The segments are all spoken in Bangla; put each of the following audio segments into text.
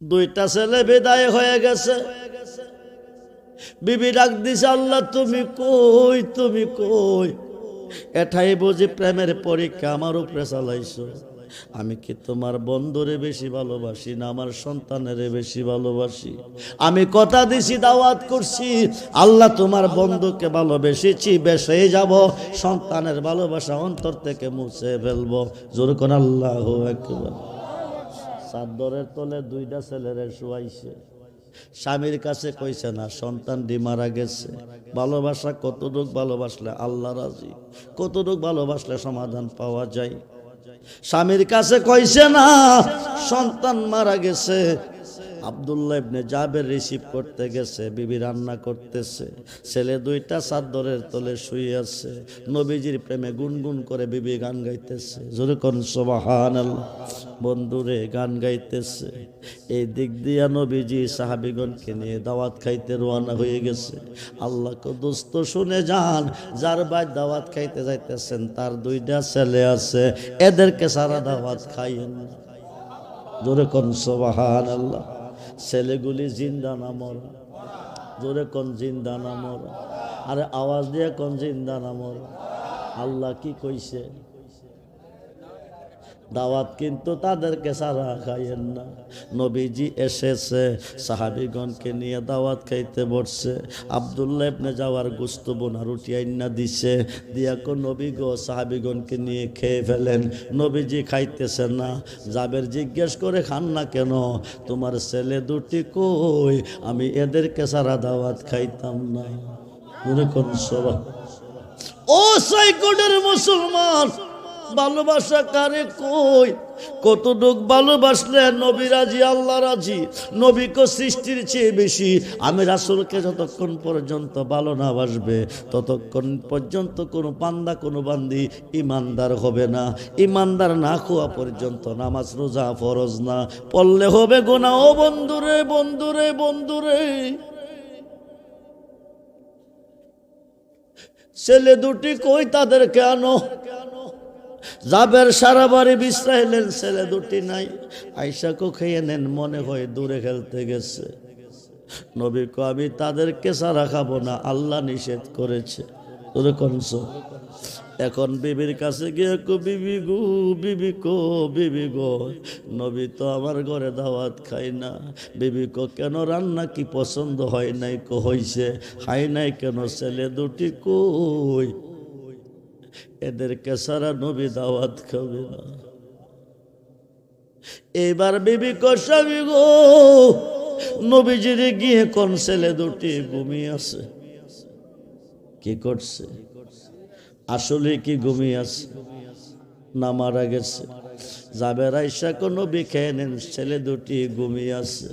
দুইটা ছেলে বিদায় হয়ে গেছে। বিবি ডাক দিছে, আল্লাহ তুমি কই, তুমি কই? এটাই বুঝি প্রেমের পরীক্ষা আমার উপরে চালাইছো? আমি কি তোমার বন্ধুরে বেশি ভালোবাসি না আমার সন্তানের বেশি ভালোবাসি? আমি কথা দিছি, দাওয়াত করছি, আল্লাহ তোমার বন্ধুকে ভালোবেসেছি, বেসে যাব, সন্তানের ভালোবাসা অন্তর থেকে মুছে ফেলবো। জোর কোন আল্লাহু আকবার। চাদরের তলে দুইটা ছেলেরে শুয়াইছে। স্বামীর কাছে কইছে না সন্তানটি মারা গেছে। ভালোবাসা কতটুক ভালোবাসলে আল্লাহ রাজি, কতটুক ভালোবাসলে সমাধান পাওয়া যায়। স্বামীর কাছে কইছে না সন্তান মারা গেছে। আব্দুল্লাহ ইবনে জাবের রিসিভ করতে গেছে, বিবি রান্না করতেছে, ছেলে দুইটা চাদরের তলে শুয়ে আছে। নবীজির প্রেমে গুনগুন করে বিবি গান গাইতেছে। জোরে কোন সুবহানাল্লাহ। বন্ধুরে গান গাইতেছে। এই দিক দিয়া নবীজি সাহাবীগণকে নিয়ে দাওয়াত খাইতে রওনা হয়ে গেছে। আল্লাহকে দোস্ত শুনে যান, যার ভাই দাওয়াত খাইতে যাইতেছেন তার দুইটা ছেলে আছে, এদেরকে সারা দাওয়াত খাইয়েন না। জোরে কোন সুবহানাল্লাহ। ছেলেগুলি জিন্দা না মরা? জোরে কোন জিন্দা না মরা? আরে আওয়াজ দিয়ে কোন জিন্দা না মরা? আল্লাহ কি কইছে? দাওয়াত কিন্তু তাদেরকে সারা খাইয়েন না। নবীজি এসেছে, সাহাবীগণকে নিয়ে দাওয়াত খাইতে বসছে। আব্দুল্লাহ ইবনে যাওয়ার গোশত বোনা রুটি আইনা দিছে, দিয়া কো নবী গো সাহাবীগণকে নিয়ে খেয়ে ফেলেন। নবীজি খাইতেছেন না। জাবের জিজ্ঞেস করে খান না কেন? তোমার ছেলে দুটি কই? আমি এদেরকে সারা দাওয়াত খাইতাম না। কোন সভা ও সাইকোডের মুসলমান, ভালোবাসা কারে কই? কতটুক ভালোবাসলে নবী রাজি, আল্লাহ রাজি। নবীকে সৃষ্টির চেয়ে বেশি আমি রাসূলকে যতক্ষণ পর্যন্ত ভালো না বাসবে ততক্ষণ পর্যন্ত কোনো বান্দা কোনো বান্দি ইমানদার হবে না। ইমানদার না হওয়া পর্যন্ত নামাজ রোজা ফরজ না, পড়লে হবে গুনাহ। ও বন্ধুরে বন্ধুরে বন্ধুরে, ছেলে দুটি কই? তাদেরকে আনো। জাবের সারা বাড়ি বিশ্রাইলেন, ছেলে দুটি নাই। আয়েশাকে খেয়ে নেন, মনে হয় দূরে খেলতে গেছে। নবী কো আমি তাদেরকে সারা খাবো না, আল্লাহ নিষেধ করেছে। তোরে কোনছ? এখন বিবির কাছে গিয়ে কো বিবি গো, বিবি কো, বিবি গো, নবী তো আমার ঘরে দাওয়াত খাই না। বিবি কো কেন? রান্না কি পছন্দ হয় নাই? কো হইছে। খাই নাই কেন? ছেলে দুটি কই? এদেরকে সারা নবী দাওয়াত খাবে না। এবার বিবি কো স্বামী গো, নবীজির গিয়ে কোন ছেলে দুটি ঘুমিয়ে আছে। কি করছে? আসলে কি ঘুমিয়ে আছে না মারা গেছে? জাবের আয়েশা কো নবী খেয়ে নেন, ছেলে দুটি ঘুমিয়ে আছে।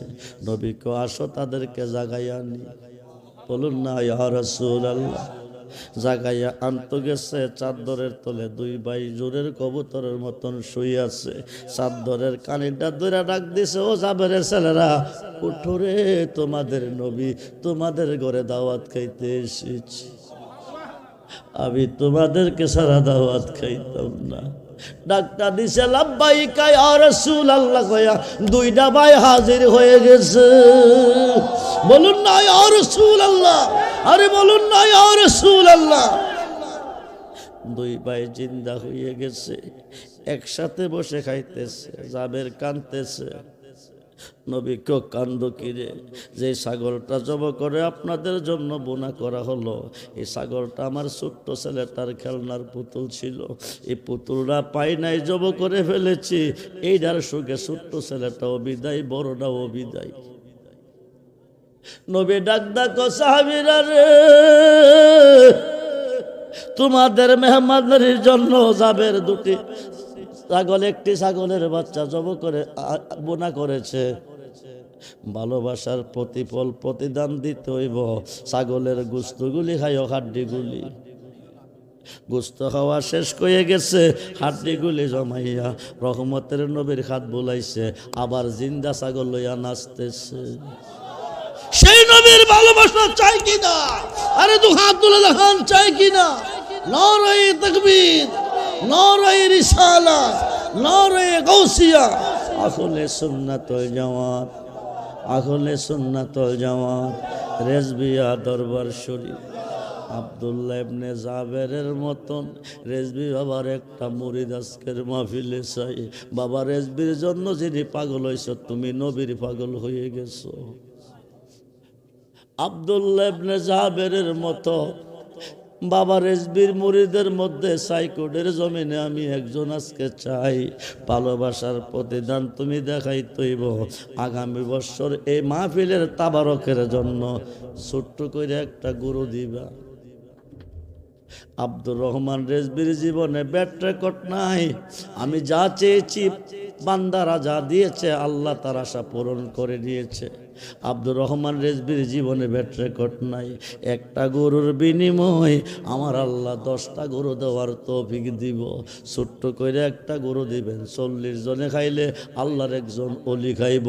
নবী কো আসো তাদেরকে জাগাইয়া আনি। বলুন না ইয়া রাসূলুল্লাহ। জাগাইয়া আনতে গেছে। চাদরের তলে দুই ভাই জোরের কবুতরের মতন শুয়ে আছে। চাদরের কানিটা ধরে ডাক দিছে, ও জাবেরের ছেলেরা উঠো রে, তোমাদের নবী তোমাদের ঘরে দাওয়াত খাইতে এসেছি। আমি তোমাদেরকে সারা দাওয়াত খাইতাম না। ডাক্তার দিছে লাব্বাইকা ইয়া রাসূলুল্লাহ কয়া দুইটা ভাই হাজির হয়ে গেছে। বলুন না ইয়া রাসূলুল্লাহ, আরে বলুন না ইয়া রাসূলুল্লাহ। দুই ভাই জিন্দা হয়ে গেছে, একসাথে বসে খাইতেছে। জাবের কাঁদতেছে। নবী কো কান্দো কিরে? যে ছাগলটা জব করে আপনাদের জন্য বোনা করা হলো, এই ছাগলটা আমার ছোট্ট ছেলেটার খেলনার পুতুল ছিল। এই পুতুলটা পাই নাই, জব করে ফেলেছি। এইটার সুখে ছোট্ট ছেলেটাও বিদায়, বড়টাও বিদায়। নবী ডাক ডাকো সাহাবীরা রে, তোমাদের মেহমানের জন্য জাবের দুটি ছাগল, একটি ছাগলের বাচ্চা জব করে বোনা করেছে। ভালোবাসার প্রতিফল প্রতিদান দিতে হইব। ছাগলের গোশতগুলি খাইও, হাড্ডিগুলি। গোশত খাওয়া শেষ হয়ে গেছে, হাড্ডিগুলি জমাইয়া রহমতের নবীর হাত বুলাইছে, আবার জিন্দা ছাগল লইয়া নাচতেছে। সেই নবীর ভালোবাসা চাই কিনা? আরে দু হাত তুলে দেখান, চাই কিনা? নারে তাকবীর, নারে রিসালাত, নারে গাউসিয়া। আসলে সুন্নাতুল জামাত। আহলে সুন্নাত ওয়াল জামাত রেজবিয়া দরবার শরীফ আব্দুল্লাহ ইবনে জাবেরের মতন রেজবি বাবার একটা মুরিদ আজকের মাহফিলে চাই। বাবা রেজবির জন্য যিনি পাগল হয়েছ, তুমি নবীর পাগল হয়ে গেছো। আব্দুল্লাহ ইবনে জাবেরের মতো বাবা রেজবির মুরিদের মধ্যে সাইকোডের জমিনে আমি একজন আজকে চাই, ভালোবাসার প্রতিদান তুমি দেখাই তৈব। আগামী বছর এই মাহফিলের তাবারকের জন্য ছোট্ট করে একটা গুরু দিবা। আব্দুর রহমান রেজবির জীবনে ব্যাট রেকর্ড নাই। আমি যা চেয়েছি বান্দারা যা দিয়েছে আল্লাহ তার আশা পূরণ করে দিয়েছে। আব্দুর রহমান রেজবির জীবনে ব্যাট রেকর্ড নাই। একটা গরুর বিনিময় আমার আল্লাহ 10টা গরু দেওয়ার তৌফিক দিব। ছোট্ট করে একটা গরু দিবেন, 40 জনে খাইলে আল্লাহর একজন অলি খাইব।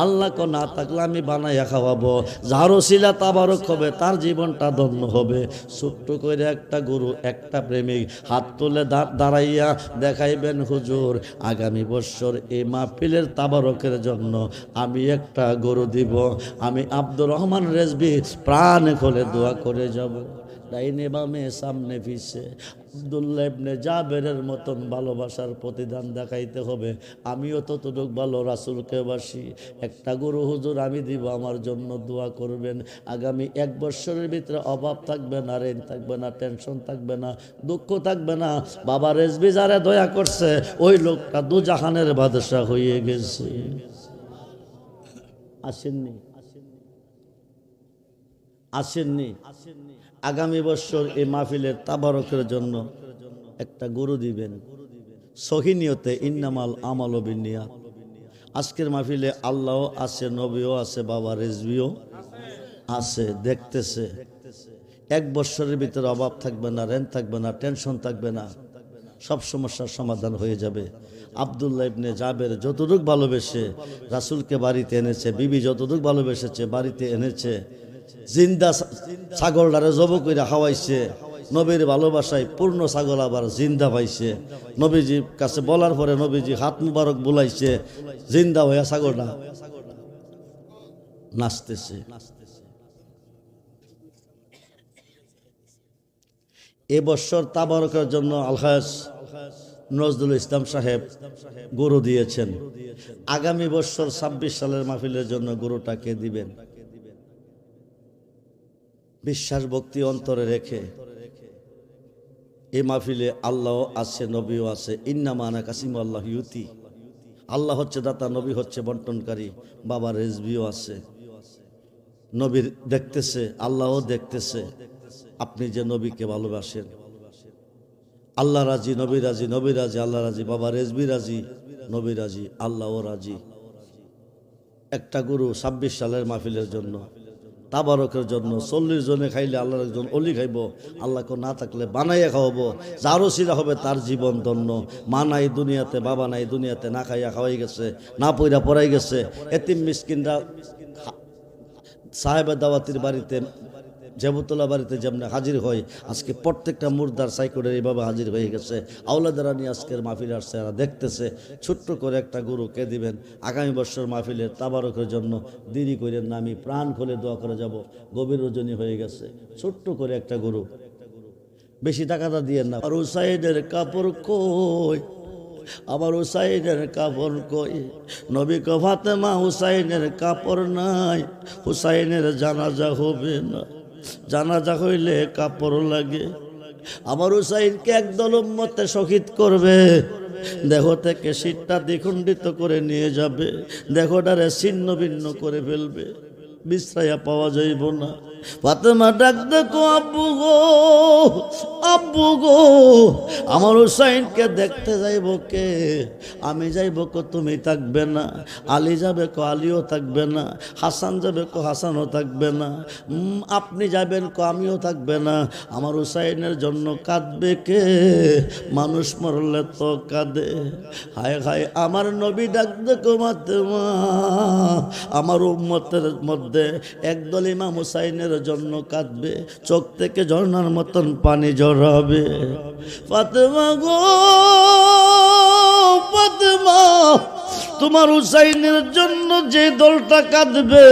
আল্লাহ কো না থাকলে আমি বানাইয়া খাওয়াবো। যারও শিলা তাবারক হবে, তার জীবনটা ধন্য হবে। ছোট্ট করে একটা গরু, একটা প্রেমিক হাত তুলে দাঁড়াইয়া দেখাইবেন, হুজুর আগামী বছর এই মাহফিলের তাবারকের জন্য আমি একটা গরু দিব। আমি আব্দুর রহমান রেজবি প্রাণ খুলে দোয়া করে যাব। ডাইনে বামে সামনে পিছে আব্দুল্লাহ ইবনে জাবেরের মতন ভালোবাসার প্রতিদান দেখাইতে হবে। আমিও ততটুক ভালো রাসূলকে বাসি। একটা গরু হুজুর আমি দিব, আমার জন্য দোয়া করবেন। আগামী 1 বছরের ভিতরে অভাব থাকবে না, ঋণ থাকবে না, টেনশন থাকবে না, দুঃখ থাকবে না। বাবা রেজবি যারা দয়া করছে ওই লোকটা দুজাহানের বাদশা হয়ে গেছে। আসেননি। আগামী বছর এই মাহফিলের তাবারকের জন্য একটা গরু দিবেন। সহিনিয়তে ইন্নামাল আমালু বিন্নিয়াত। আজকের মাহফিলে আল্লাহ আছে, নবীও আছে, বাবা রেজবিও আছে, দেখতেছে। 1 বছরের ভিতরে অভাব থাকবে না, ঋণ থাকবে না, টেনশন থাকবে না, সব সমস্যার সমাধান হয়ে যাবে। আব্দুল্লাহ ইবনে জাবের যতটুক ভালোবেসে রাসূলকে বাড়িতে এনেছে, বিবি যতটুক ভালোবেসেছে বাড়িতে এনেছে, জিন্দা ছাগলটারে জব করে খাওয়াইছে। নবীর ভালোবাসায় পূর্ণ ছাগল আবার জিন্দা পাইছে। নবীজির কাছে বলার পরে নবীজি হাত মুবারক বুলাইছে, জিন্দা হইয়া ছাগলটা নাচতেছে। এবছর তাবারকের জন্য আলহাজ নজরুল ইসলাম সাহেব গরু দিয়েছেন। আগামী বছর 26 সালের মাহফিলের জন্য গরুটাকে দিবেন। বিশ্বাস ভক্তি অন্তরে রেখে এই মাহফিলে আল্লাহ আছে, নবীও আছে। ইন্নামা আনা কাসিমু আল্লাহ ইউতি। আল্লাহ হচ্ছে দাতা, নবী হচ্ছে বন্টনকারী। বাবা রেজবিও আছে, নবীর দেখতেছে, আল্লাহও দেখতেছে। আপনি যে নবীকে ভালোবাসেন, আল্লাহ রাজি, নবী রাজি, নবী রাজি, আল্লাহ রাজি, বাবা রেজবি রাজি, নবী রাজি, আল্লাহও রাজি। একটা গরু 26 সালের মাহফিলের জন্য, তাবারকের জন্য। 40 জনে খাইলে আল্লাহর একজন অলি খাইব। আল্লাহকে না থাকলে বানাইয়া খাওয়াবো। যারও সিরা হবে তার জীবন ধন্য। মা নাই দুনিয়াতে, বাবা নাই দুনিয়াতে, না খাইয়া খাওয়াই গেছে, না পইরা পড়াই গেছে। এতিম মিসকিনরা সাহেবের দাওয়াতির বাড়িতে, জেবুতলা বাড়িতে যেমন হাজির হয়, আজকে প্রত্যেকটা মুর্দার সাইকোডের এইভাবে হাজির হয়ে গেছে। আওলাদারা নিয়ে আজকের মাহফিল আসছে, এরা দেখতেছে। ছোট্ট করে একটা গরু কে দিবেন আগামী বছর মাহফিলের তাবারকের জন্য। দেরি করেন না, আমি প্রাণ খুলে দোয়া করে যাব। গভীর রজনী হয়ে গেছে, ছোট্ট করে একটা গরু, বেশি টাকাটা দিয়েন না। আর হুসাইনের কাপড় কই, আমার হুসাইনের কাপড় কই? নবী কো ফাতেমা হুসাইনের কাপড় নাই, হুসাইনের জানাজা হবে না। জানাজা হইলে কাপড় লাগে। আমার হুসাইনকে একদল উম্মতে শহীদ করবে, দেহ থেকে শীতটা দ্বিখণ্ডিত করে নিয়ে যাবে, দেহটারে ছিন্ন ভিন্ন করে ফেলবে, বিশ্রায়া পাওয়া যাইব না। ফাতেমা ডাক দেখো, আব্বু গো, আব্বু গো, আমার হুসাইনকে দেখতে যাইব কে? আমি যাইব কো, তুমি থাকবে না। আলী যাবে কো, আলীও থাকবে না। হাসান যাবে কো, হাসানও থাকবে না। আপনি যাবেন কো, আমিও থাকবে না। আমার হুসাইনের জন্য কাঁদবে কে? মানুষ মরলে তো কাঁদে। হায় হায়, আমার নবী ডাক দেখো, ফাতেমা, আমার উম্মতের মধ্যে একদল ইমাম হুসাইনের জন্য কাঁদবে, চোখ থেকে ঝর্ণার মতন পানি ঝরাবে। ফাতেমা গো, ফাতেমা, তোমার হুসাইনের জন্য যে দলটা কাঁদবে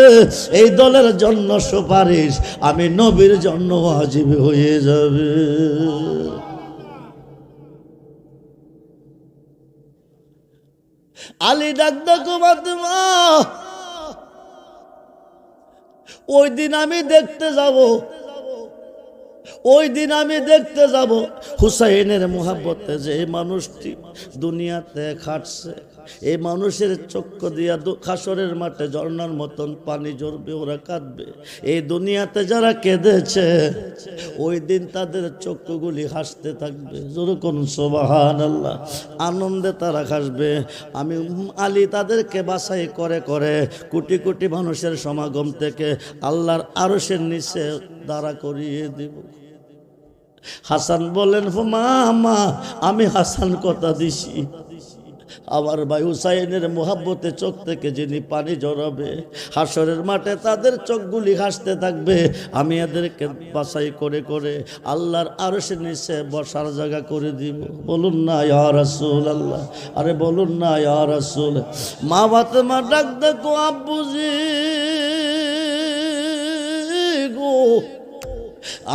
এই দলের জন্য সুপারিশ আমি নবীর জন্য ওয়াজিব হয়ে যাবে। আলী ডাক দেখো ফাতেমা, ওই দিন আমি দেখতে যাব, ওই দিন আমি দেখতে যাব হুসাইনের মোহাব্বতে যে মানুষটি দুনিয়াতে খাটছে, এই মানুষের চক্ষু দিয়া হাসরের মাঠে ঝর্ণার মতন পানি ঝরবে, ওরা কাঁদবে। এই দুনিয়াতে যারা কেঁদেছে ওই দিন তাদের চক্ষুগুলি হাসতে থাকবে। যেরকম সুবহানাল্লাহ, আনন্দে তারা হাসবে। আমি আলী তাদেরকে বাছাই করে করে কোটি কোটি মানুষের সমাগম থেকে আল্লাহর আরশের নিচে দাঁড়া করিয়ে দিব। হাসান বলেন, মা আমি হাসান কথা দিছি, আমার ভাই হুসাইনের মোহাব্বতে চোখ থেকে যিনি পানি ঝরাবে হাসরের মাঠে তাদের চোখগুলি হাসতে থাকবে। আমি এদেরকে বাছাই করে করে আল্লাহর আরশের নিচে বসার জায়গা করে দিব। বলুন না ইয়া রাসূলুল্লাহ, আরে বলুন না ইয়া রাসূল। মা ফাতেমা ডাক দেখো, আব্বুজি গো,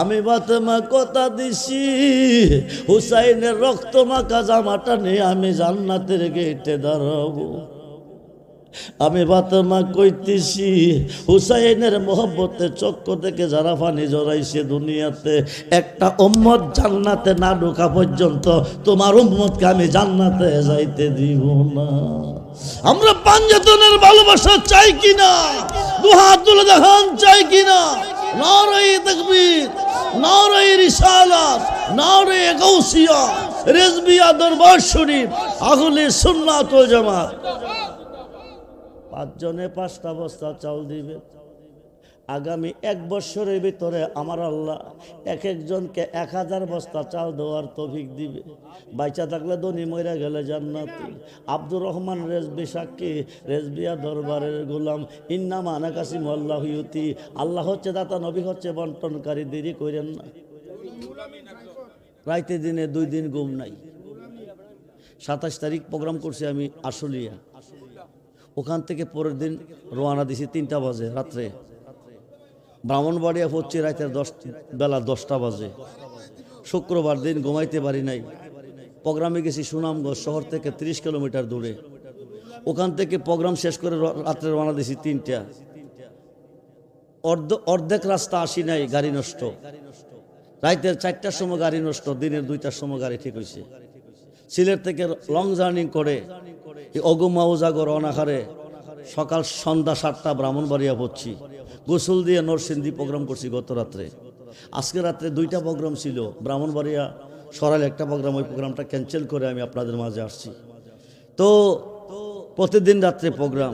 আমি ফাতেমা কথা দিছি হুসাইনের রক্ত মাখা জামাটা নিয়ে আমি জান্নাতের গেটে দাঁড়াবো। আমি ফাতেমা কইতেছি হুসাইনের মোহব্বতে চক্ষু থেকে যারা পানি জড়াইছে দুনিয়াতে, একটা উম্মত জান্নাতে না ঢোকা পর্যন্ত তোমার উম্মতকে আমি জান্নাতে যাইতে দিব না। আমরা পাঞ্জাতনের ভালোবাসা চাই কিনা? দুহাত তুলে দেখান, চাই কিনা? নারায়ে তাকবীর, নারায়ে রিসালাত, নারায়ে গাউসিয়া, রিজবিয়া দরবার শরীফ, আহলে সুন্নাত ওয়াল জামাত। পাঁচজনে 5টা বস্তা চাল দিবে। আগামী 1 বছরের ভিতরে আমার আল্লাহ এক একজনকে 1000 বস্তা চাল দেওয়ার তৌফিক দিবে। বাইচা থাকলে ধনী, মইরা গেলে জান্নাতি। আব্দুর রহমান রেজবি সাক্ষী, রেজবিয়া দরবারের গোলাম। ইন্নামা আনা কাসিম আল্লাহু ইউতি, আল্লাহ হচ্ছে দাতা, নবী হচ্ছে বন্টনকারী। দেরি করেন না, রাইতে দিনে 2 দিন ঘুম নাই। 27 তারিখ প্রোগ্রাম করছি আমি আশুলিয়া, ওখান থেকে পরের দিন রওনা দিছি 3টা বাজে রাত্রে। ব্রাহ্মণবাড়িয়া পড়ছি রাতের বেলা 10টা বাজে। শুক্রবার দিন ঘুমাইতে পারি নাই। প্রোগ্রামে গেছি সুনামগঞ্জ শহর থেকে 30 কিলোমিটার দূরে। ওখান থেকে প্রোগ্রাম শেষ করে রাত্রে রওনা দিছি 3টা। অর্ধেক রাস্তা আসি নাই, গাড়ি নষ্ট। রাতের 4টার সময় গাড়ি নষ্ট, দিনের 2টার সময় গাড়ি ঠিক হয়েছে। সিলেট থেকে লং জার্নি করে অগুমাউজাগর অনাহারে সকাল সন্ধ্যা 7টা ব্রাহ্মণবাড়িয়া পড়ছি। গোসল দিয়ে নরসিংদী প্রোগ্রাম করছি গত রাত্রে। আজকে রাত্রে 2টা প্রোগ্রাম ছিল, ব্রাহ্মণবাড়িয়া সরাইল একটা প্রোগ্রাম, ওই প্রোগ্রামটা ক্যান্সেল করে আমি আপনাদের মাঝে আসছি। তো প্রতিদিন রাত্রে প্রোগ্রাম,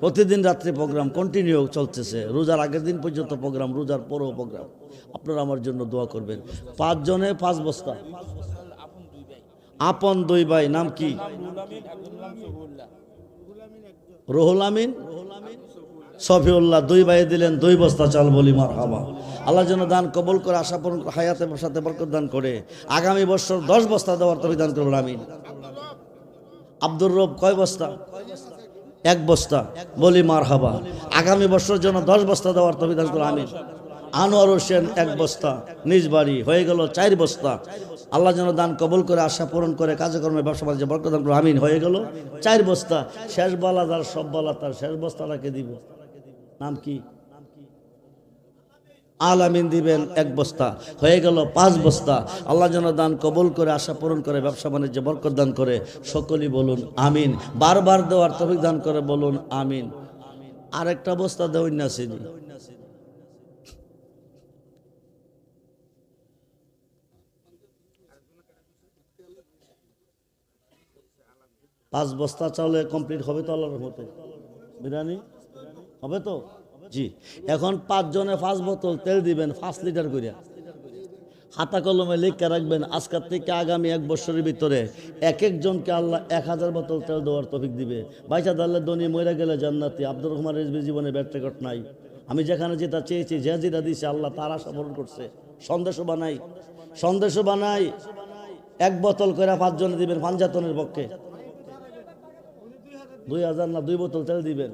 প্রতিদিন রাত্রে প্রোগ্রাম কন্টিনিউ চলতেছে। রোজার আগের দিন পর্যন্ত প্রোগ্রাম, রোজার পরেও প্রোগ্রাম। আপনারা আমার জন্য দোয়া করবেন। 5 জনে 5 বস্তা। আপন 2 ভাই, নাম কি? রুহুল আমিন, সফিউল্লাহ। 2 ভাই দিলেন 2 বস্তা চাল। বলি মারহাবা। আল্লাহ যেন দান কবুল করে, আশা পূরণ, হায়াতের সাথে বরকত দান করে আগামী বছর 10 বস্তা দেওয়ার তৌফিক দান করুন, আমিন। আব্দুর রব কয় বস্তা? 1 বস্তা। বলি মারহাবা। আগামী বছর যেন 10 বস্তা দেওয়ার তৌফিক দান করুন, আমিন। আনোয়ার হোসেন 1 বস্তা, নিজ বাড়ি, হয়ে গেল 4 বস্তা। আল্লাহ যেন দান কবুল করে, আশা পূরণ করে, কাজকর্মে ব্যবসা বাণিজ্যে বরকত দান করুন, আমিন। হয়ে গেল 4 বস্তা। শেষ বলা যার সব বলা তার, শেষ বস্তাটাকে দিব। নাম কি? আলামিন দিবেন 1 বস্তা। হয়ে গেল 5 বস্তা। আল্লাহ যেন দান কবুল করে, আশা পূরণ করে, ব্যবসা বাণিজ্যে বরকত দান করে। সকলেই বলুন আমিন। বারবার দেওয়ার তৌফিক দান করে, বলুন আমিন। আরেকটা বস্তা দেওয়াই না চিনি। 5 বস্তা চাউলে কমপ্লিট হবে তো আল্লাহর রহমতে? বিরিয়ানি হবে তো? জি। এখন 5 জনে 5 বোতল তেল দিবেন, 5 লিটার করে। হাতা কলমে লিখে রাখবেন, আজকের থেকে আগামী 1 বছরের ভিতরে এক একজনকে আল্লাহ 1000 বোতল তেল দেওয়ার তৌফিক দিবে। বাইচা দাল্লে দনি, মইরা গেলে জান্নাতি। আব্দুর রহমান রেজবি জীবনে ব্যাট রেকর্ড নাই। আমি যেখানে যেটা চেয়েছি, যে যেটা দিয়েছে আল্লাহ তার আশা পূরণ করছে। সন্দেশও বানাই, সন্দেশও বানাই। 1 বোতল করে 5 জনে দিবেন পাঞ্জাতনের পক্ষে। 2000 না 2 বোতল তেল দিবেন।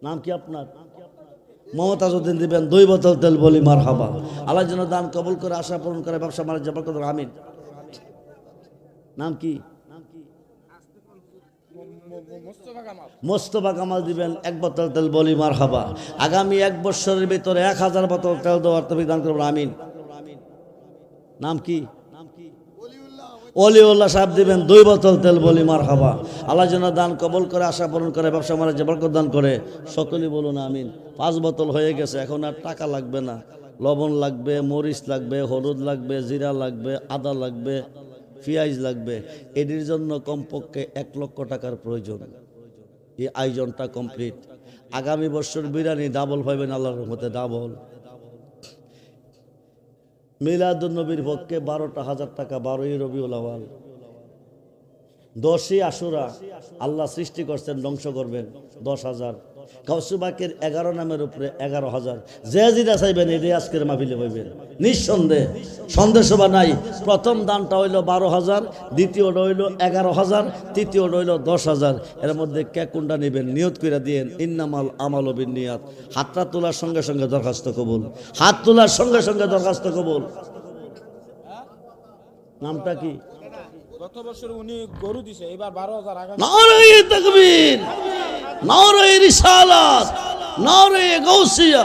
নাম কি আপনার? মমতাজউদ্দিন দিবেন 2 বোতল তেল, বলি মারহাবা। আল্লাহ যেন দান কবুল করে, আশা পূরণ করে, ব্যবসা বাণিজ্য বরকত দান, আমিন। নাম কি? মোস্তফা কামাল দিবেন 1 বোতল তেল, বলি মারহাবা। আগামী 1 বছরের ভিতরে 1000 বোতল তেল দেওয়ার তৌফিক দান করবেন, আমিন। নাম কি? অলিউল্লাহ সাহেব দিবেন 2 বোতল তেল, বলি মারহাবা। আল্লাহ যেন দান কবুল করে, আশা পূরণ করে, ব্যবসা বাণিজ্য বরকত দান করে, সকলেই বলুন আমিন। 5 বোতল হয়ে গেছে, এখন আর টাকা লাগবে না। লবণ লাগবে, মরিচ লাগবে, হলুদ লাগবে, জিরা লাগবে, আদা লাগবে, পেঁয়াজ লাগবে। এটির জন্য কমপক্ষে 1 লক্ষ টাকার প্রয়োজন। এই আয়োজনটা কমপ্লিট। আগামী বছর বিরিয়ানি ডাবল পাবেন আল্লাহর রহমতে, ডাবল। মিলাদুন নবীর পক্ষে 12,000 টাকা, 12ই রবিউল আউয়াল, 10ই আশুরা। আল্লাহ সৃষ্টি করছেন, ধ্বংস করবেন, 10,000। কাউসুবাকের 11 নামের উপরে 11,000। যে যেটা চাইবেন এটাই আজকের মাহফিলে পাইবেন, নিঃসন্দেহ, সন্দেহ সভা নাই। প্রথম দানটা হইল 12,000, দ্বিতীয়টা হইল 11,000, তৃতীয়টা হইল 10,000। এর মধ্যে কে কোনটা নেবেন নিয়ত করে দিয়েন। ইন্নামাল আমালু বিন্নিয়াত। হাতটা তোলার সঙ্গে সঙ্গে দরখাস্ত কবুল, হাত তোলার সঙ্গে সঙ্গে দরখাস্ত কবুল। নামটা কি? গত বছর উনি গরু দিছে, এবার 12,000 আগামী। নারায়ে তাকবীর, নারায়ে রিসালাত, নারায়ে গাউসিয়া।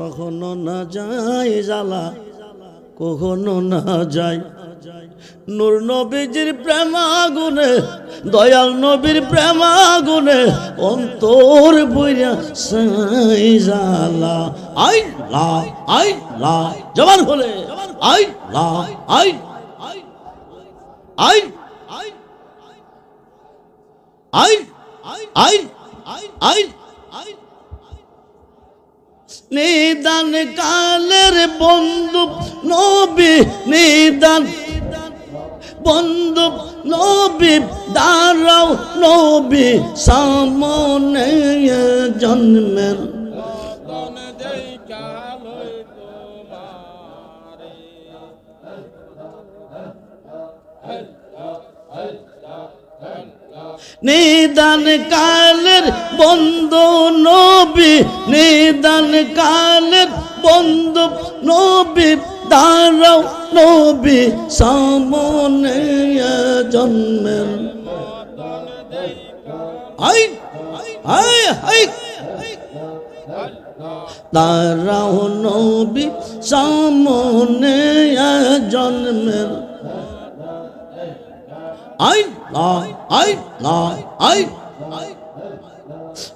কখনো না যায় জ্বালা, কখনো না যায়। নূর নবীজির প্রেম আগুনে, দয়াল নবীর প্রেম আগুনে, অন্তর বইরা সাই জ্বালা। আই লা, আই লা, জবান খুলে আই লা, I I I I I I I. নিদান কালের বন্ধু নবী, নিদান বন্ধু নবী, দাঁড়াও নবী সামনে জন্মের। নিদান কালের বন্ধু নবী, নিদান কালের বন্ধু নবী, দাঁড়াও নবী সামনে জন্মের। আই আই আই, দাঁড়াও নবী সামনে জন্মের। আই লা, আই লা, আই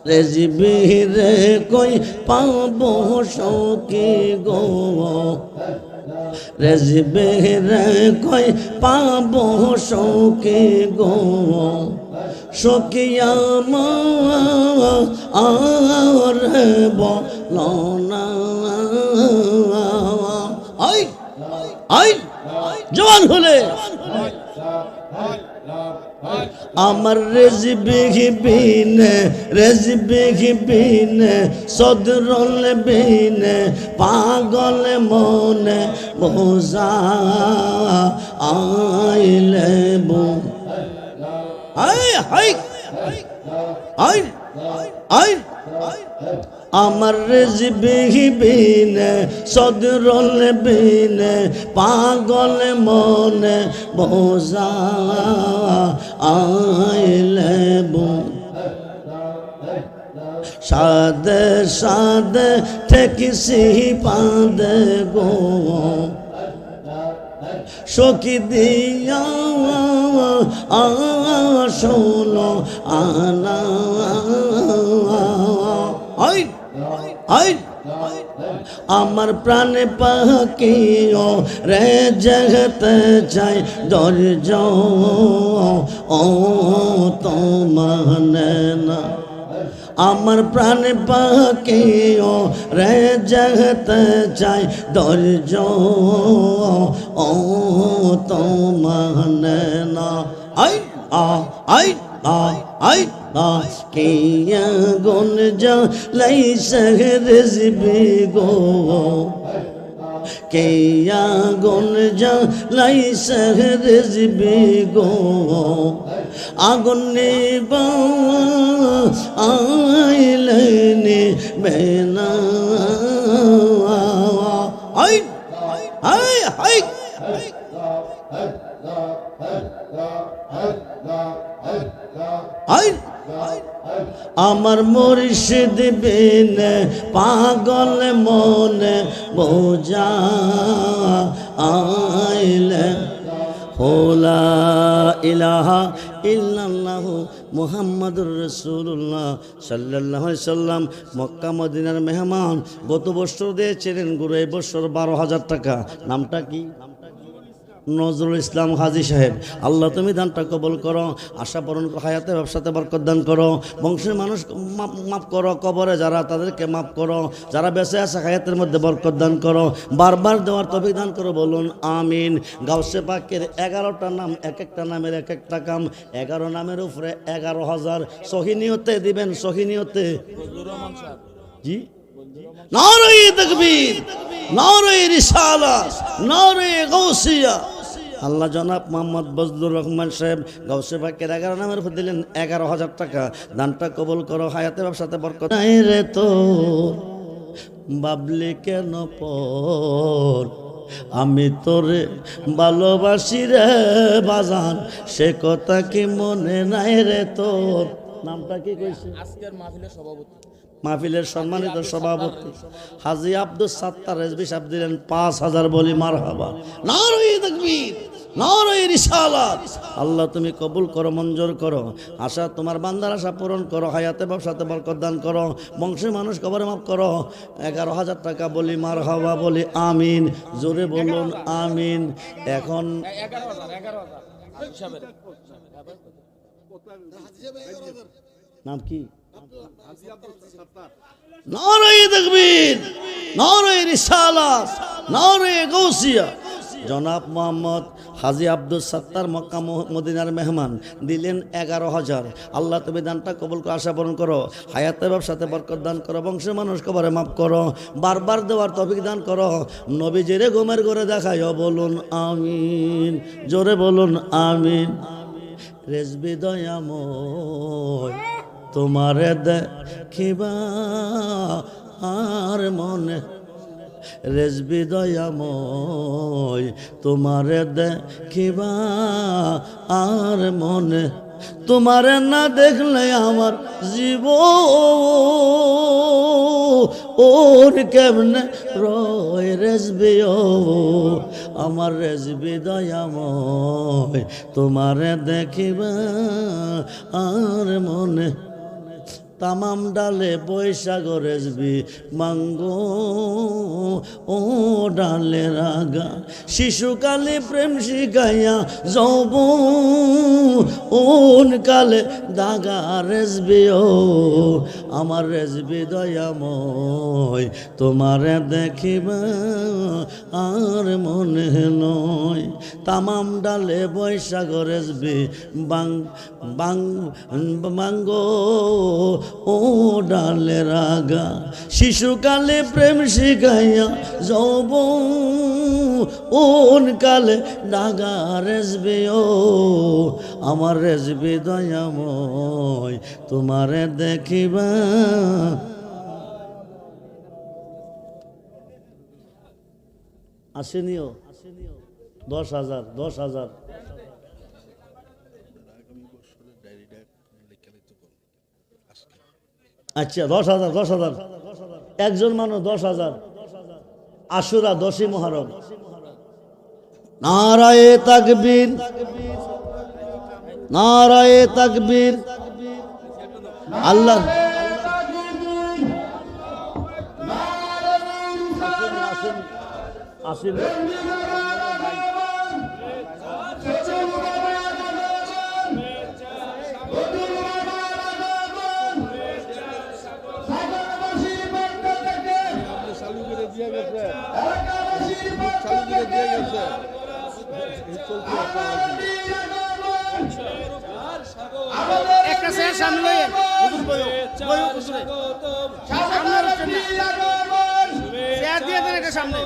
রেজিবি রে কই পাবো সখী গো, রেজিবি রে কই পাবো সখী গো। সখী আমার বলো না। আই আই, জওয়ান হলে আমার রেজিবি বিনে, রেজিবি বিনে, সদরল বিনে, পাগল মনে বোঝা আইলে বো। আই আই আই আই, আমার রেজিবি বিনে, সদরল বিনে, পাগল মনে বোঝা আইলে বো। সাদে সাদে ঠেকিসি পাদে গো, সখী দিয়া শোনো আনা। আই আই, আমার প্রাণে পাখিও রে জগতে চাই ধৈর্য, ও তো মানে না। আমার প্রাণ পাখিও রে জগতে চাই ধৈর্য, ও তো মানে না। আই আ আই আ আই আ, কে গুন যা লাইসে রেজিবি গো, কে গুন যা লাইসে রেজিবি গো। আগুন নিবা আইলেনি বেনা হাই হাই হাই হাই আমার মুর্শিদ বিন পাগল মনে বোঝা আইলে লা ইলাহা ইল্লাল্লাহু মুহাম্মাদুর রাসূলুল্লাহ সাল্লাল্লাহু আলাইহি সাল্লাম মক্কা মদিনার মেহমান। গত বছর দিয়েছিলেন গুরু, এই বছর 12,000 টাকা। নামটা কি? নজরুল ইসলাম হাজী সাহেব। আল্লাহ তুমি দানটা কবল করো, আশা পূরণ করো, হায়াতে ব্যবসাতে বরকত দান করো, বংশের মানুষ মাফ করো, কবরে যারা তাদেরকে মাফ করো, যারা বেঁচে আছে হায়াতের মধ্যে বরকত দান করো, বারবার দেওয়ার তৌফিক দান করো, বলুন আমিন। গাউসে পাকের 11টা নাম, এক একটা নামের এক একটা কাম, 11 নামের উপরে 11,000 সহিনিয়তে দিবেন, সহিনিয়তে। জি, নারে তাকবীর, নারে রিসালাত, নারে গাউসিয়া। আল্লাহ জনাব মোহাম্মদ বজলুর রহমান সাহেব গাউসে পাকের 11 নামের উপর দিলেন 11,000 টাকা। দানটা কবুল করো, হায়াতে ব্যবসাতে বরকত। নাই রে তো বাবলি কেন পর, আমি তোরে ভালোবাসি রে বাজান, সে কথা কি মনে নাই রে তোর। নামটা কি কইছে? আজকের মাহফিলের সভাপতি, মাহফিলের সম্মানিত সভাপতি হাজী আব্দুল সাত্তার রেজভী সাহেব দিলেন 5,000। বলি মারহাবা, নারে তাকবীর, নারে রিসালাত। আল্লাহ তুমি কবুল করো, মঞ্জুর করো, আশা তোমার বান্দার আশা পূরণ করো, হায়াতে ব্যবসাতে বরকত দান করো, বংশের মানুষ কবরে মাফ করো। 11,000 টাকা। বলি মারহাবা, বলি আমিন, জোরে বলুন আমিন। এখন 11,000 নাম কি? নারে তাকবীর, নারে রিসালাত, নারে গাউসিয়া। জনাব মোহাম্মদ হাজী আব্দুল সাত্তার মক্কা মদিনার মেহমান দিলেন 11,000। আল্লাহ তুমি দানটা কবুল করে আশা পূরণ করো, হায়াতে ব্যবসাতে বরকত দান করো, বংশের মানুষ কবরে মাফ করো, বারবার দেওয়ার তৌফিক দান করো, নবীজিরে ঘুমের ঘরে দেখাইও, বলুন আমিন, জোরে বলুন আমিন। রেজবি দয়াময় তোমারে দেখিবা আর মনে, রেজবি দয়াময় তোমারে দেখিবা আর মনে, তোমারে না দেখলে আমার জীব ওর কেমনে রয় রেজবি ও আমার রেজবি দয়াময় তোমারে দেখিবা আর মনে, তামাম ডালে বৈশাখ রেজবি মাঙ্গো ও ডালে রাগা, শিশুকালে প্রেম শিখাইয়া যৌবন কালে দাগা রেজবি ও আমার রেজবি দয়াময় তোমারে দেখিবা আর মনে নয়। তামাম ডালে বৈশাখ রেজবি মাঙ্গো ও ডালে রাগা, শিশুকালে প্রেম শিখাইয়া যৌবন কালে দাগা রেজবি ও আমার রেজবি দয়াময় তোমারে দেখিবা। আসেনিও 10,000, 10,000। আচ্ছা 10,000, 10,000 একজন মানুষ 10,000। আশুরা 10ই মুহররম। নারায়ে তাকবীর, নারায়ে তাকবীর। আল্লাহ আসেন একটা স্যার সামনে হুজুর বয় হুজুরে সামনে আসছেন না, স্যার দিয়ে দেন একটা সামনে।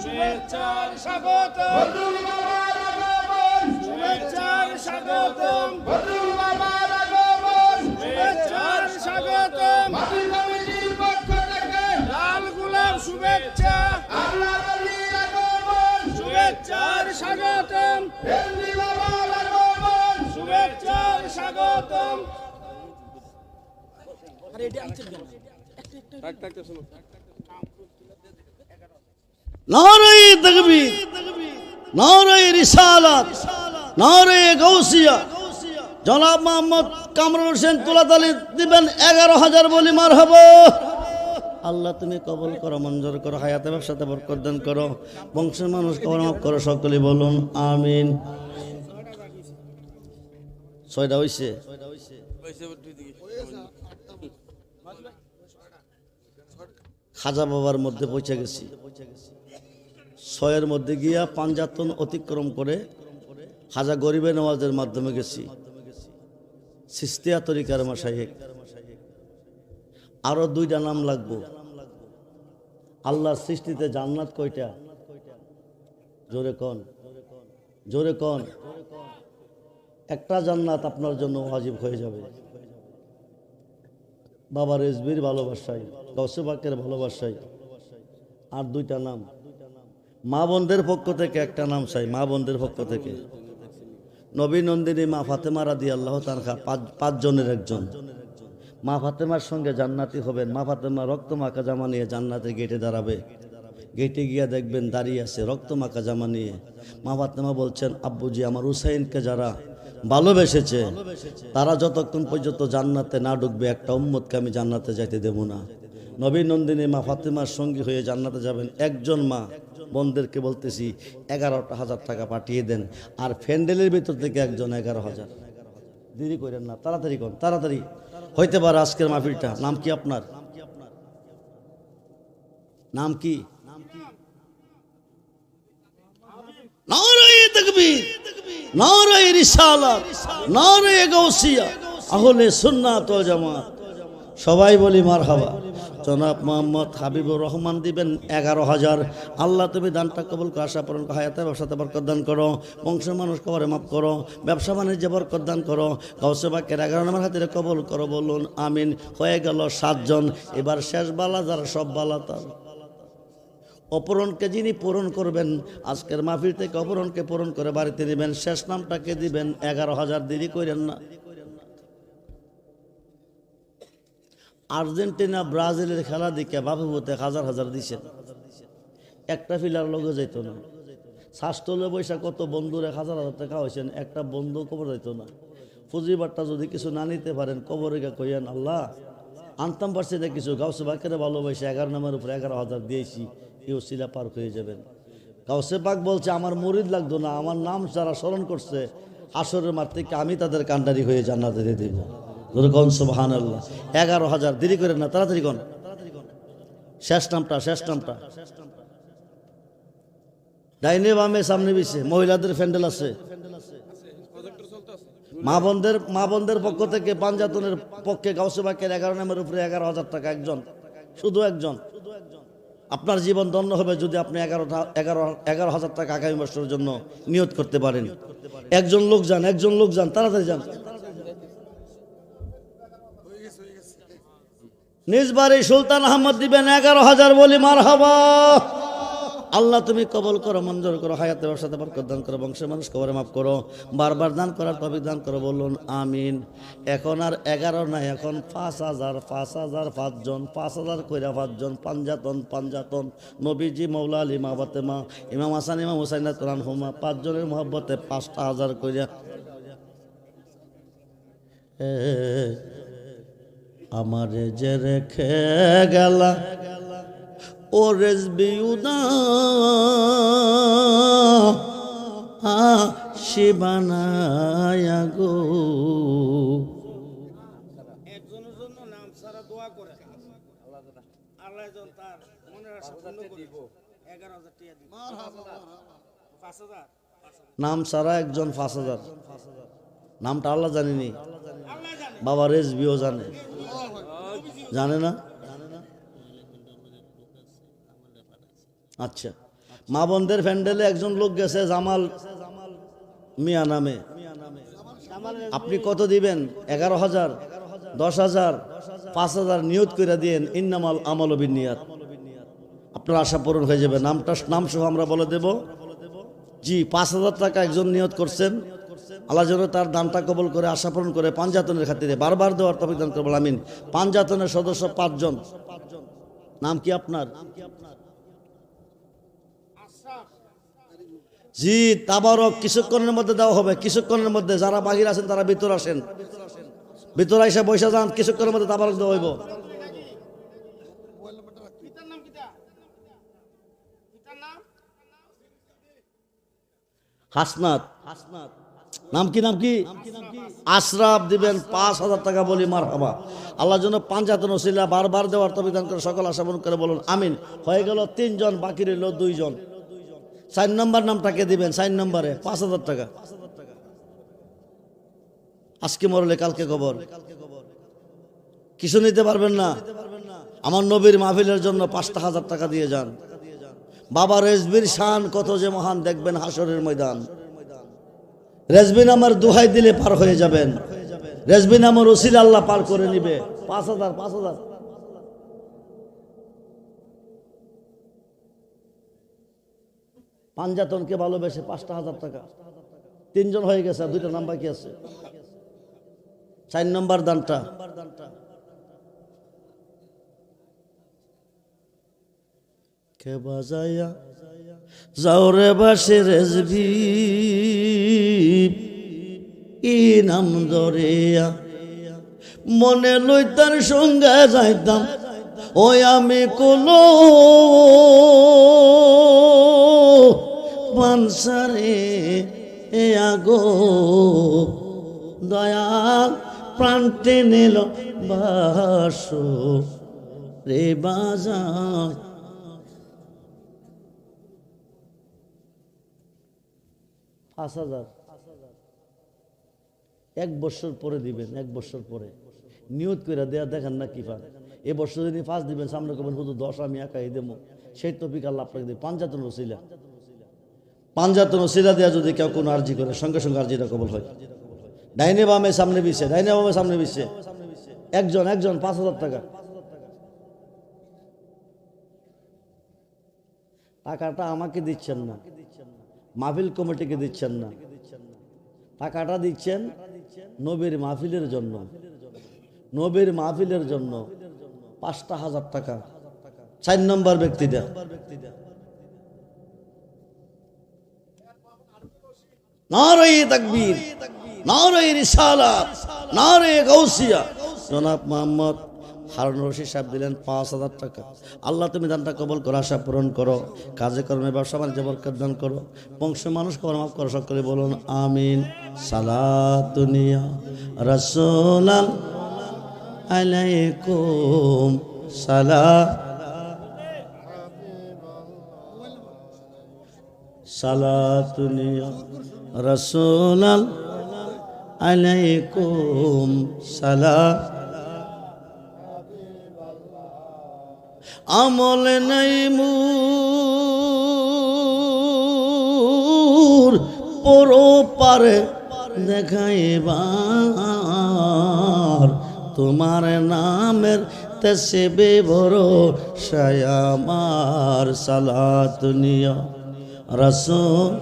শুভেচ্ছা স্বাগত, শুভেচ্ছা স্বাগতম বদরুল বাবার আগমন শুভেচ্ছার স্বাগতম মাহফিল কমিটির পক্ষ থেকে লাল গোলাপ শুভেচ্ছা আল্লাহ নবীর আগমন শুভেচ্ছার স্বাগতম হেনরি বাবার আগমন শুভেচ্ছার স্বাগতম নারে তাকবীর, নারে রিসালাত, নারে গাউসিয়া। জনাব মোহাম্মদ কামরুল হোসেন তুলাতালি দিবেন 11,000 বলি মারহাবা। আল্লাহ তুমি কবুল করো, মঞ্জুর করো, হায়াতে ব্যবসাতে বরকত দান করো, বংশের মানুষ কবর মাফ করো, সকলে বলুন আমিন। 6টা হইছে। খাজা বাবার মধ্যে পৌঁছে গেছি। 6-এর মধ্যে গিয়া পাঞ্জাতন অতিক্রম করে খাজা গরিবে নওয়াজের মাধ্যমে গেছি সিস্তিয়া তরিকার মাশায়েখ। আরো 2টা নাম লাগবো। আল্লাহর সৃষ্টিতে জান্নাত কয়টা? জোরে কোন, জোরে কোন। একটা জান্নাত আপনার জন্য ওয়াজিব হয়ে যাবে। বাবা রেজবির ভালোবাসায়, গৌসে পাকের ভালোবাসায়। আর 2টা নাম মা বোনদের পক্ষ থেকে একটা নাম চাই, মা বোনদের পক্ষ থেকে। নবী নন্দিনী মা ফাতেমা রাদিয়াল্লাহু তাআলা 5 জনের একজন। মা ফাতেমার সঙ্গে জান্নাতি হবেন। মা ফাতেমা রক্ত মাখা জামা নিয়ে জান্নাতের গেটে দাঁড়াবে। গেটে গিয়া দেখবেন দাঁড়িয়ে আছে রক্ত মাখা জামা নিয়ে। মা ফাতেমা বলছেন, আব্বুজি আমার হুসাইনকে যারা ভালোবেসেছে তারা যতক্ষণ পর্যন্ত জান্নাতে না ঢুকবে একটা উম্মতকে আমি জান্নাতে যাইতে দেব না। নবী নন্দিনী মা ফাতেমার সঙ্গী হয়ে জান্নাতে যাবেন। একজন মা বোনদেরকে বলতেছি 11,000 টাকা পাঠিয়ে দেন। আর ফ্যান্ডেলের ভিতর থেকে একজন 11,000। দেরি করেন না, তাড়াতাড়ি কোন, তাড়াতাড়ি হইতে পারে আজকের মাহফিলটা। নাম কি আপনার? নাম কি? নারে তাকবীর, নারে রিসালাত, নারে গাউসিয়া, আহলে সুন্নাত ওয়াল জামাত। সবাই বলি মারহাবা। জনাব মোহাম্মদ হাবিবুর রহমান দিবেন 11,000। আল্লাহ তুমি দানটা কবুল করো, আশা পূরণ করো, হায়াতে ব্যবসাতে বরকত দান করো, বংশের মানুষ কবরে মাফ করো, ব্যবসা বাণিজ্যে বরকত দান করো, গাউসে পাকের 11 নম্বর হাতে কবুল করো, বলুন আমিন। হয়ে গেল 7 জন। এবার শেষ বালা যারা সব বালা তার অপরণকে যিনি পূরণ করবেন আজকের মাহফিল থেকে অপরণকে পূরণ করে বাড়িতে নেবেন। শেষ নামটাকে দিবেন 11,000। দেরি করেন না। আর্জেন্টিনা ব্রাজিলের খেলা দিকে বাবুতে 1,000 দিছেন। একটা ফিলার লগে যেত না। শাস্তলে বৈশা কত বন্ধুরে 1,000 টাকা হয়েছেন, একটা বন্ধু কবর যেত না। ফুজিবারটা যদি কিছু না নিতে পারেন কবরে গা কইয়েন, আল্লাহ আনতাম পারছি না কিছু, গাউসে পাকের ভালোবাসে 11 নম্বরের উপরে 11,000 দিয়েছি, কেউ শিলা পার হয়ে যাবেন। গাউসে পাক বলছে আমার মুরিদ লাগতো না, আমার নাম যারা স্মরণ করছে আসরের মাঠ থেকে আমি তাদের কান্ডারি হয়ে জান্নাতে দিয়ে দেব। কোন সুবহানাল্লাহ। 11,000। দেরি করেন না, তাড়াতাড়ি কোন। শেষ নামটা, শেষ নামটা। ডাইনে বামে সামনে পিছে মহিলাদের প্যান্ডেল আছে। মা বোনদের পক্ষ থেকে পাঞ্জাতনের পক্ষে গাউসে পাকের 11 নম্বরের উপরে 11,000 টাকা একজন, শুধু একজন। আপনার জীবন ধন্য হবে যদি আপনি 11,000 টাকা আগামী বছরের জন্য নিয়ত করতে পারেন। একজন লোক যান, একজন লোক যান, তাড়াতাড়ি যান। নিজ বাড়ি সুলতান আহমদ দিবেন 11,000 বলি মারহাবা। আল্লাহ তুমি কবুল করো, মঞ্জুর করো, হায়াতে ব্যবসাতে বরকত দান করো, বংশের মানুষ কবরে মাফ করো, বারবার দান করার তৌফিক দান করো, বলুন আমিন। এখন আর 11 নাই, এখন 5,000 5,000 5 জন, 5,000 কইরা 5 জন। পাঞ্জাতন নবীজি, মৌলা আলী, মা ফাতেমা, ইমাম হাসান, ইমাম হুসাইন রাদিয়াল্লাহুমা 5 জনের মহব্বতে 5,000 কইরা। আমারে যে রেখে গেলা ও রেজবিউদা শিবানায়া গো। একজনের জন্য নাম সারা দোয়া করে আল্লাহ যেন তার মনের আশা পূর্ণ করে। 11,000 টাকা দিন। 5,000 নাম সারা একজন 5,000। নামটা আল্লাহ জানেনি, আল্লাহ জানে। বাবা রেজবিও জানে, জানে না? আচ্ছা, মা বোনদের প্যান্ডেলে একজন লোক গেছে জামাল মিয়া নামে। আপনি কত দিবেন? 11,000, 10,000, 5,000 নিয়ত করে দিয়েন। ইন্নামাল আমালু বিন্নিয়াত। আপনার আশা পূরণ হয়ে যাবে। নাম সহ আমরা বলে দেব। জি, 5,000 টাকা একজন নিয়ত করছেন, আল্লাহ যেন তার দানটা কবুল করে, আশা পূরণ করে, পাঞ্জাতনের খাতিরে বারবার দেওয়ার তৌফিক দান করবেন, আমিন। পাঞ্জাতনের সদস্য 5 জন। নাম কি আপনার? জি, তাবারক কিছুক্ষণের মধ্যে দেওয়া হবে, কিছুক্ষণের মধ্যে। যারা বাহির আছেন তারা ভিতর আসেন, ভিতর এসে বসে যান, কিছুক্ষণের মধ্যে তাবারক দেওয়া হইব। পিতার নাম কিটা? পিতার নাম হাসনাত। নাম কি? নাম কি? আশরাফ। দিবেন 5,000 টাকা, বলি মারহাবা। আল্লাহ যেন পাঞ্জাতন ওসিলা বারবার দেওয়ার তৌফিক দান করে, সকল আশা পূরণ করে বলুন আমিন। হয়ে গেল 3 জন, বাকি রইল 2 জন। 4 নম্বর নামটাকে দিবেন, 4 নম্বরে 5,000 টাকা। আজকে মরলে কালকে কবর। কিছু নিতে পারবেন না, আমার নবীর মাহফিলের জন্য 5,000 টাকা দিয়ে যান। বাবা রেজবির শান কত যে মহান, দেখবেন হাসরের ময়দান। রেজবি নামের দোহাই দিলে পার হয়ে যাবেন। রেজবি নামের ওসিলা আল্লাহ পার করে নিবে। 5,000 পাঞ্জাতনকে ভালোবেসে 5,000 টাকা। 3 জন হয়ে গেছে, আর 2টা নাম বাকি আছে। 4 নম্বর দানটা কে বাজায়া যাও রে বাসে রেজবি, ই নাম ধরিয়া মনে লইতার সঙ্গে যাইতাম, ওই আমি কোনো পানসারে এ আগো দয়াল প্রাণ টেনেল বাসো রে বাজার। এক বছর পরে দিবেন, 1 বছর পরে নিয়ত করে দেয়া, দেখেন না কি পান। এ বছর যদি 5 দিবেন, সামনে করবেন শুধু 10 আমি একাই দেবো, সেই তৌফিক আল্লাহ আপনাকে দেবে। পাঞ্জাতন ওসিলা দেয়া যদি কেউ কোনো আরজি করে, সঙ্গে সঙ্গে আরজিটা কবুল হয়। ডাইনে বামে সামনে বিছে, ডাইনে বামে সামনে বিছে, একজন 5,000 টাকা। টাকাটা আমাকে দিচ্ছেন না, মাহফিল কমিটিকে দিচ্ছেন না, টাকাটা দিচ্ছেন নবীর মাহফিলের জন্য। নবীর মাহফিলের জন্য 5,000 টাকা। 4 নম্বর ব্যক্তিটা নারে তাকবীর, নারে রিসালাত, নারে গাউসিয়া। জনাব মোহাম্মদ হারুন রশিদ সাহেব দিলেন 5,000 টাকা। আল্লাহ তুমি দানটা কবল করো, আশা পূরণ করো, কাজে কর্মে ব্যবসা বাণিজ্যে বরকত দান করো, বংশ মানুষ কর মাফ করো, সকলে বলুন আমিন। সালাতুনিয়া রাসূলাল আলাইকুম সালাম, সালাতুনিয়া রাসূলাল আলাইকুম সালাম। আমল নাই মুর পরো পারে দেখাইবার, তোমার নামের তসবে ভরসায় আমার। সালাতুনিয়া রাসূল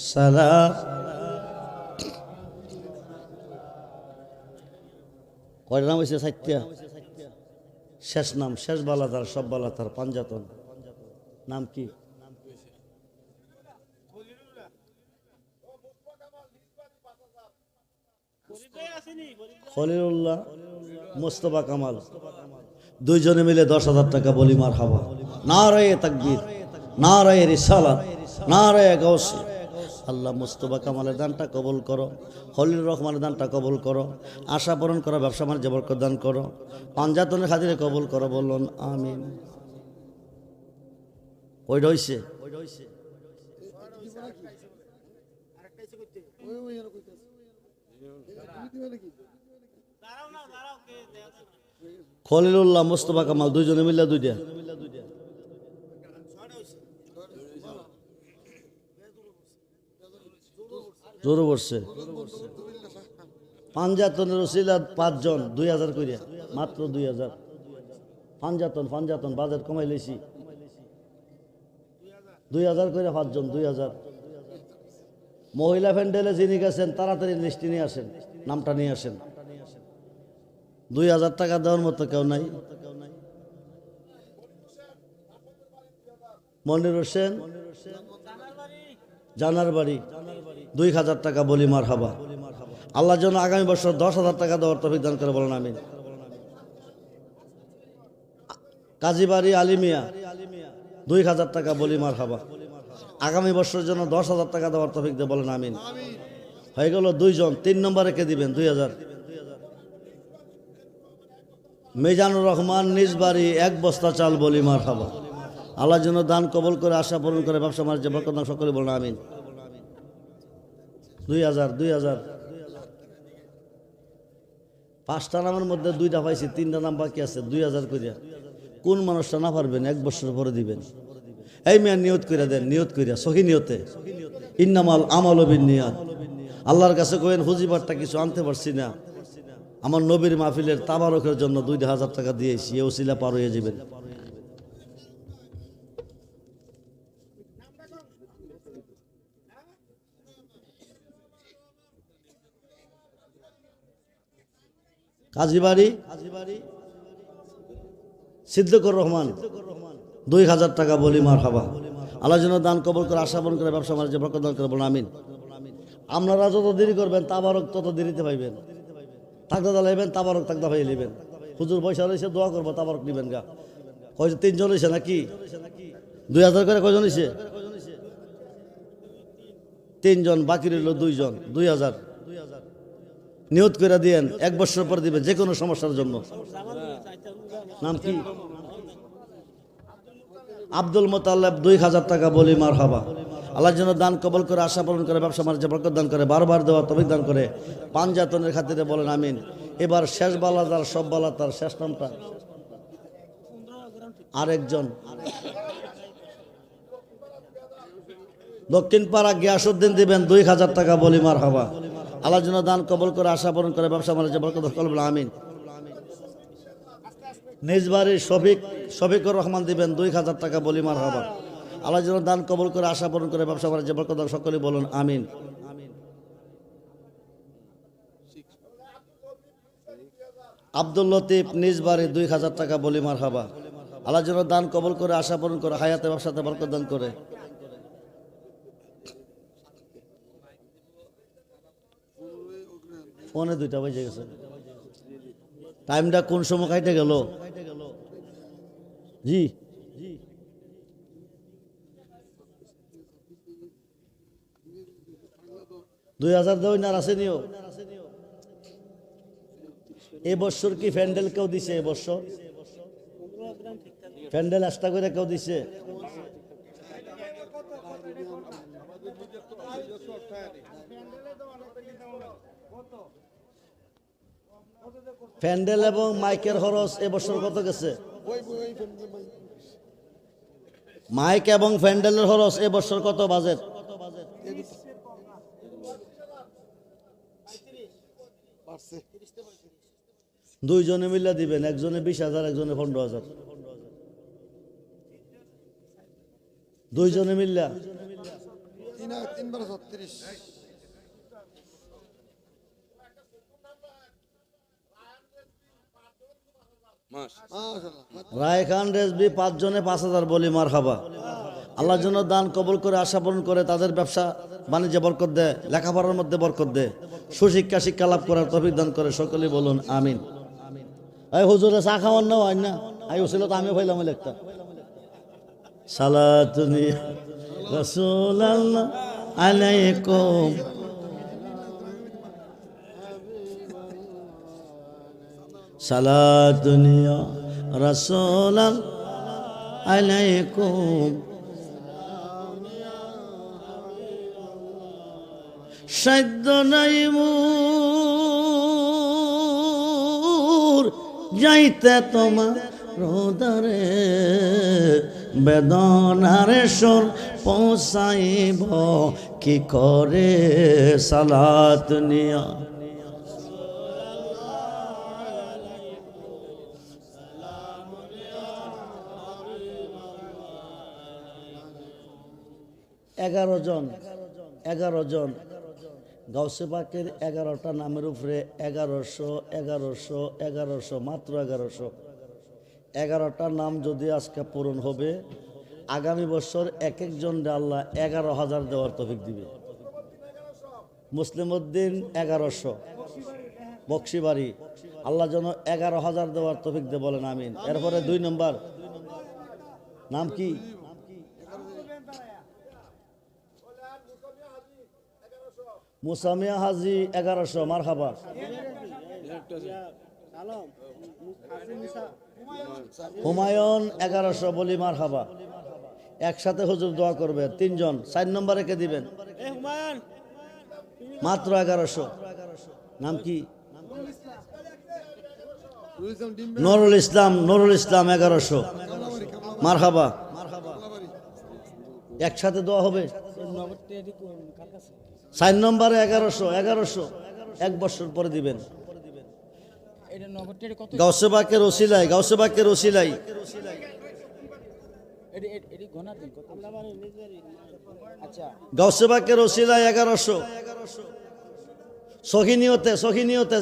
সালাম। কয়টা নাম হয়েছে? 4টা। শেষ নাম, শেষ বালাদার, সব বালাদার, পাঞ্জাতন। নাম কি? খলিলুল্লাহ, মোস্তফা কামাল। 2 জনে মিলে 10,000 টাকা, বলি মারহাবা। নারে তাকবীর, নারে রিসালাত, নারে গাউসি। আল্লাহ মোস্তফা কামালের দানটা কবুল করো, খলিল রহমানের দানটা কবুল করো, আশা পূরণ করো, ব্যবসা বাণিজ্য বরকত দান করো, পাঞ্জাতনের খাতিরে কবুল করো, বলুন আমিন। কয়টা হইছে? খলিলুল্লাহ, মোস্তফা কামাল 2 জনে মিলে 2টা। জোরে বসছে পাঞ্জাতনের ওসিলা 5 জন 2000 করিয়া মাত্র 2000 পাঞ্জাতন বাজেট কমাই লইছি 2000 করে 5 জন 2000 মহিলা প্যান্ডেলে যিনি গেছেন তাড়াতাড়ি লিস্টে নিয়ে আসেন নামটা নিয়ে আসেন 2000 টাকা দেওয়ার মতো কেউ নাই মনির হোসেন জানার বাড়ি 2000 টাকা বলি মারহাবা আল্লাহ যেন আগামী বছর 10,000 টাকা দেওয়ার তৌফিক দান করে বলেন আমিন কাজীবাড়ি আলিমিয়া 2000 টাকা বলি মারহাবা আগামী বছরের জন্য 10,000 টাকা দেওয়ার তৌফিক দিয়ে বলেন আমিন হয়ে গেল 2 জন 3 নম্বরে কে দিবেন 2000 মিজানুর রহমান নিজ বাড়ি 1 বস্তা চাল বলি মারহাবা আল্লাহ যেন দান কবল করে আশা পূরণ করে ব্যবসা বাণিজ্য বরকত দান সকলে বলেন আমিন 2000 5টা নামের মধ্যে 2টা পাইছি 3টা নাম বাকি আছে 2000 করিয়া কোন মানুষটা না পারবেন 1 বছর পরে দিবেন এই মিয়া নিয়ত কইরা দেন নিয়ত কইরা সহি নিয়তে ইন্নামাল আমালু বিন্নিয়াত আল্লাহর কাছে কইেন হুজিবারটা কিছু আনতে পারছি না আমার নবীর মাহফিলের তাবারকের জন্য 2000 টাকা দিয়েছি এই ওসিলা পার হয়ে যাবেন কাজীবাড়ি সিদ্দিকুর রহমান 2000 টাকা বলি মারহাবা আল্লাহ যেন দান কবল করে আশা পূরণ করে ব্যবসা বাণিজ্য বরকত দান করে বলুন আমিন আপনারা যত দেরি করবেন তাবারক তত দেরিতে পাইবেন তাকদা লাইবেন তাবারক তাকদা পাই নেবেন হুজুর পয়সা রয়েছে দোয়া করবো তাবারক নিবেন গা কয়জন 3 জন হয়েছে নাকি 2000 করে কয়জন হয়েছে 3 জন বাকি রইল 2 জন 2000 নিয়ত করে দিয়েন 1 বছর পর দিবেন যে কোনো সমস্যার জন্য নাম কি আব্দুল মোতাল্লেব 2000 টাকা বলি মারহাবা আল্লাহ যেন দান কবল করে আশা পূরণ করে ব্যবসা বাণিজ্য বরকত দান করে বারবার দেওয়া তৌফিক দান করে পাঞ্জাতনের খাতিরে বলেন আমিন এবার শেষ বালা যার সব বালা তার শেষ নামটা আরেকজন দক্ষিণ পাড়া গিয়াসউদ্দিন দিবেন 2000 টাকা বলি মারহাবা আল্লাহ যেন দান কবল করে আশা পূরণ করে ব্যবসা বাণিজ্য বরকত দান করে আমিন নিজ বাড়ির শফিকুর রহমান দিবেন 2000 টাকা বলি মারহাবা আল্লাহ যেন দান কবল করে আশা পূরণ করে ব্যবসা বাণিজ্য বরকত দান সকলে বলুন আমিন আব্দুল লতিফ নিজ বাড়ি 2000 টাকা বলি মারহাবা আল্লাহ যেন দান কবল করে আশা পূরণ করে হায়াতে ব্যবসাতে বরকত দান করে ফোনে 2টা বেজে গেছে টাইমটা কোন সময় কাটে গেল জি 2000 দেওয়া না আসেনিও এবছর কি প্যান্ডেল কেউ দিছে এবছর প্যান্ডেল আস্তা করে কেউ দিছে প্যান্ডেল এবং মাইকের খরচ এবছর কত গেছে মাইক এবং প্যান্ডেলের খরচ এবছর কত বাজেট 2 জনে মিলে দিবেন একজনে 20,000 একজনে 15,000 2 জনে মিল্লা 3 রায় খান রেজবি 5 জনে 5,000 বলি মারহাবা আল্লাহর জন্য দান কবুল করে আশা পূরণ করে তাদের ব্যবসা বাণিজ্যে বরকত দেয় লেখাপড়ার মধ্যে বরকত দেয় সুশিক্ষা শিক্ষা লাভ করার তৌফিক দান করে সকলে বলুন আমিন এই হুজুরে চা খাওয়ার না হয় না আই ছিল তো আমি পাইলাম লেখতা সালাতুনি রাসূলুল্লাহ আলাইকুম সালাতুনি রাসূলুল্লাহ আলাইকুম সাধ্য নাই মোর যাইতে তোমার রোদারে বেদনার সুর পৌঁছাইব কি করে সালাত নিয়া। এগারো জন গাউসে পাকের 11টা নামের উপরে 1100 মাত্র 1100 নাম যদি আজকে পূরণ হবে, আগামী বছর এক একজন আল্লাহ 11,000 দেওয়ার তৌফিক দিবে। মুসলিম উদ্দিন 1100, বক্সিবাড়ি, আল্লাহ যেন 11,000 দেওয়ার তৌফিক দে, বলেন আমিন। এরপরে 2 নম্বর নাম কি? মুসামিয়া হাজি 1100, মারহাবা। হুমায়ুন 1100, বলি মারহাবা। একসাথে হুজুর দোয়া করবে 3 জন। 4 নম্বরে কে দিবেন? মাত্র 1100। নাম কি? নুরুল ইসলাম 1100, মারহাবা। একসাথে দোয়া হবে। 4 নম্বরে 1100 1 বছর পরে দিবেন। গাউসে পাকের ওসিলাই গাউসে পাকের ওসিলাই 1100। সখিনিয়তে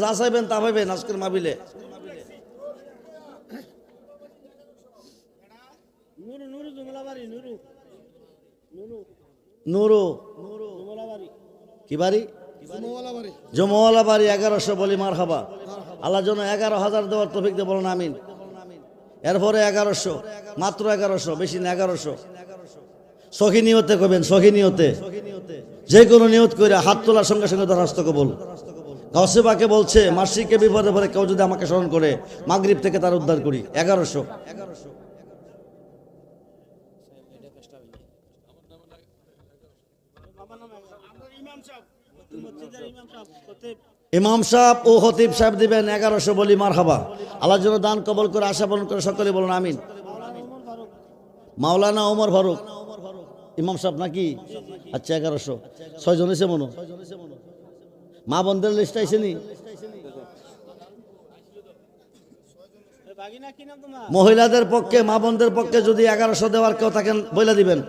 যা চাইবেন তা পাইবেন আজকের মাহফিলে। নুরু কি বাড়ি? জমওয়ালা বাড়ি 1100, বলি মারহাবা। আল্লাহ যেন 11,000 দেওয়ার তৌফিক দে, বলেন আমিন। এরপরে 1100, মাত্র 1100, বেশি না 1100। সখী নিয়তে করবেন, সখী নিয়তে, যে কোনো নিয়ত করে হাত তোলার সঙ্গে সঙ্গে দরখাস্ত কবুল। গাউসে পাকে বলছে, মাসিকে বিপদে পড়ে কেউ যদি আমাকে স্মরণ করে, মাগরিব থেকে তার উদ্ধার করি। 1100। ইমাম সাহেব ও খতিব সাহেব দিবেন 1100, বলি মারহাবা। আল্লাহ যেন দান কবল করে, আশা পালন করে, সকলে বলুন আমিন। মাওলানা ওমর ফারুক ইমাম সাহেব নাকি? আচ্ছা 1100। 6 জন এসে মনো। মা বন্ধের লিস্ট আইসেনি? মহিলাদের পক্ষে, মা বোনদের পক্ষে যদি 1100 দেওয়ার কেউ থাকেন বলে দিবেন।